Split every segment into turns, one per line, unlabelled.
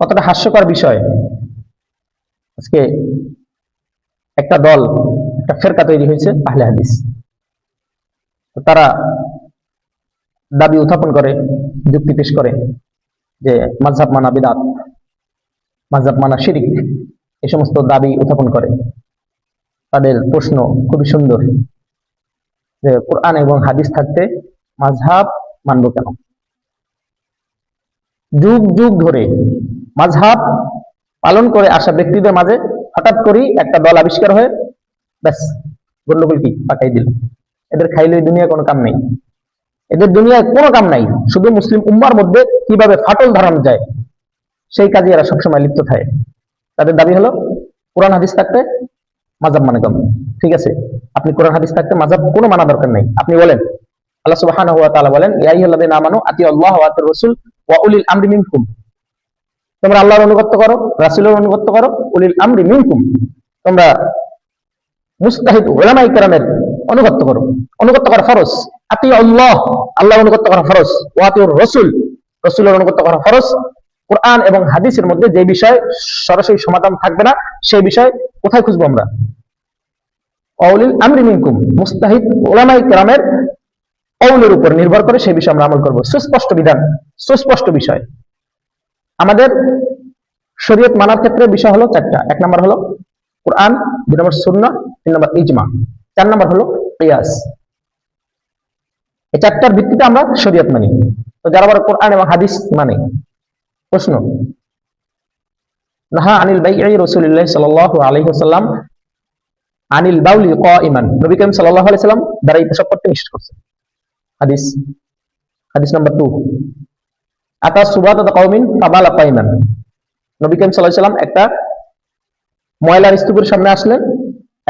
কতটা হাস্যকর বিষয়। আজকে একটা দল, একটা ফেরকা তৈরি হয়েছে আহলে হাদিস। তারা দাবি উত্থাপন করে, যুক্তি পেশ করে যে মাযহাব মানা বিদআত, মাযহাব মানা শিরক, এই সমস্ত দাবি উত্থাপন করে। তাদের প্রশ্ন খুবই সুন্দর যে কোরআন এবং হাদিস থাকতে মাযহাব মানব কেন? যুগ যুগ ধরে মাযহাব পালন করে আসা ব্যক্তিদের মাঝে হঠাৎ করেই একটা দল আবিষ্কার হয়ে ব্যাস গন্ডগোল কি পাকাই দিল। এদের খাইলে দুনিয়া কোনো কাম নেই, এদের দুনিয়ায় কোনো কাম নাই, শুধু মুসলিম উম্মার মধ্যে কিভাবে ফাটল ধরানো যায় সেই কাজে এরা সবসময় লিপ্ত থাকে। তাদের দাবি হলো কোরআন হাদিস থাকতে মাযহাব মানে কম। ঠিক আছে, আপনি কোরআন হাদিস থাকতে মাযহাব কোনো মানা দরকার নাই। আপনি বলেন, আল্লাহ সুবহানাহু ওয়া তাআলা বলেন, ইয়া আইয়ুহাল্লাযীনা আমানু আতিউল্লাহ ওয়া আতিউর রাসূল ওয়া উলিল আমরি মিনকুম। তোমরা আল্লাহর অনুগত করো, রাসূলের অনুগত করো, উলিল আমরি মিনকুম, তোমরা মুস্তাহিদ উলামায়ে কেরামের অনুগত করো। অনুগত করা ফরজ। আতিউল্লাহ, আল্লাহর অনুগত করা ফরজ, ওয়া আতিউর রাসূল, রাসূলের অনুগত করা ফরজ। কোরআন এবং হাদিসের মধ্যে যে বিষয় সরাসরি সমাধান থাকবে না সেই বিষয় কোথায় খুঁজবো আমরা? উলিল আমরি মিনকুম, মুস্তাহিদ উলামায়ে কেরামের কওলের উপর নির্ভর করে সেই বিষয়ে আমরা আমল করব। সুস্পষ্ট বিধান, সুস্পষ্ট বিষয়। আমাদের শরীয়ত মানার ক্ষেত্রে বিষয় হলো চারটা। এক নাম্বার হলো কোরআন, দুই নম্বর সুন্নাহ, তিন নম্বর ইজমা, চার নম্বর হলো কিয়াস। এই চারটার ভিত্তিতে আমরা শরীয়ত মানি। তো যারা আবার কোরআন এবং হাদিস মানে, প্রশ্ন, নাহা আনিল বাইই রাসূলুল্লাহ সাল্লাল্লাহু আলাইহি ওয়াসাল্লাম আনিল বাউলি কাইমান, নবী করিম সাল্লাল্লাহু আলাইহি ওয়াসাল্লাম দাঁড়িয়ে পেশাব করতে নিষেধ করেছেন। হাদিস, হাদিস নাম্বার 2, আতা সুবাতাত কওমিন ফাবালা কাইমান, নবী করিম সাল্লাল্লাহু আলাইহি ওয়াসাল্লাম একটা ময়লার স্তূপের সামনে আসলেন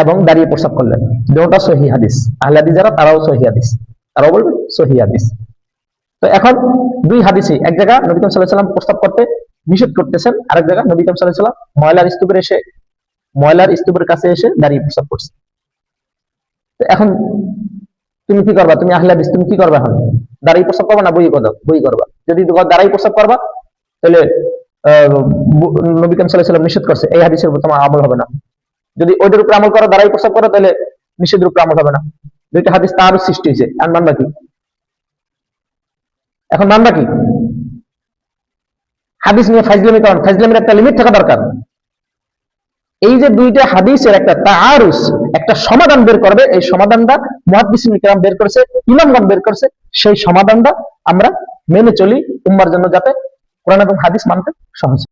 এবং দাঁড়িয়ে প্রস্রাব করলেন। দুটোটা সহিহ হাদিস। আহলে হাদিস যারা তারাও সহিহ হাদিস, তারাও বলবে সহিহ হাদিস। তো এখন দুই হাদিসে, এক জায়গা নবী করিম সাল্লাল্লাহু আলাইহি ওয়াসাল্লাম প্রস্রাব করতে নিষেধ করতেছেন, আরেক জায়গা নবী করিম সাল্লাল্লাহু আলাইহি ওয়াসাল্লাম ময়লার স্তূপের কাছে এসে দাঁড়িয়ে প্রস্রাব করছে। তো এখন তুমি কি করবা? তুমি আহলে হাদিস, তুমি কি করবা? এখন দাঁড়িয়ে প্রস্রাব করবা না বই করবা? যদি দাঁড়িয়ে প্রস্রাব করবা তাহলে নবী করিম সাল্লাল্লাহু আলাইহি ওয়াসাল্লাম নিষেধ করছে, এই হাদিসের উপর তোমার আমল হবে না। যদি ওইটার উপর আমল করো, দাঁড়িয়ে প্রস্রাব করো, তাহলে নিষেধের উপর আমল হবে না। দুইটা হাদিস তার সৃষ্টি হয়েছে, আর মানবা কি? এখন মানবা কি? হাদিস নিয়ে ফাইজলামি করেন, ফাইজলামির একটা লিমিট থাকা দরকার। এই যে দুইটা হাদিসের একটা তাআরুস, একটা সমাধান বের করবে, এই সমাধানটা মুহাদ্দিসিন কিরাম বের করেছে, ইমামগণ বের করেছে, সেই সমাধানটা আমরা মেনে চলি উম্মার জন্য, যাতে কোরআন এবং হাদিস মানতে সহজ।